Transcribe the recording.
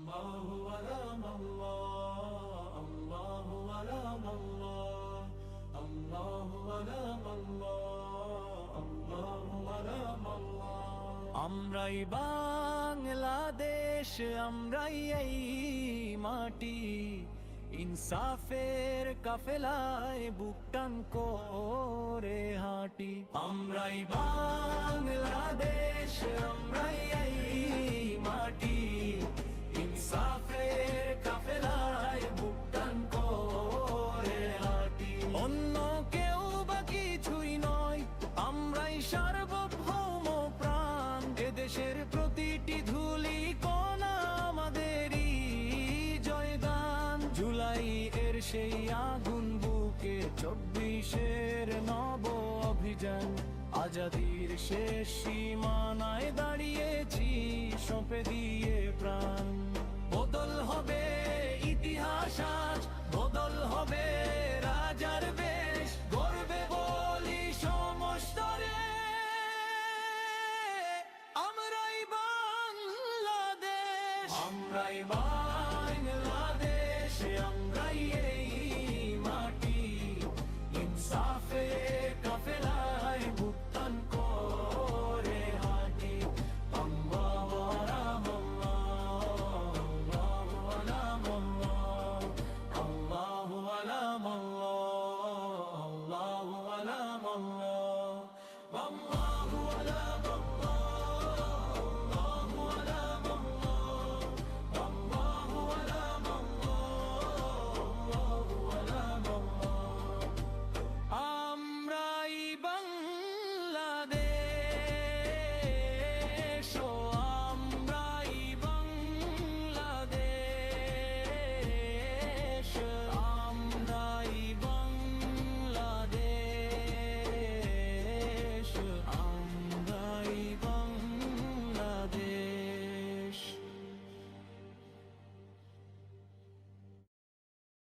الله ولام الله الله ولام الله الله ولام الله الله ولام الله আমরাই বাংলাদেশ আমরাই এই মাটি ইনসাফের কাফেলায় বুকটান করে হাঁটি আমরাই বাংলাদেশ আমরাই এই মাটি ইনসাফের কাফেলায় বুকটান করে হাঁটি অন্য কেউ বা কিছুই নয় আমরাই সার্বভৌম প্রাণ এদেশের প্রতিটি ধুলি কণা আমাদেরই জয়গান জুলাই এর সেই আগুন বুকে 24-এর নব অভিযান আজাদির শেষ সীমানায় দাঁড়িয়েছি সঁপে দিয়ে প্রাণ বদল হবে ইতিহাস আজ বদল হবে রাজার বেশ গর্বে বলি সমস্তরে আমরাই বাংলাদেশ আমরাই বাংলাদেশ আমরাই এই মাটি ইনসাফ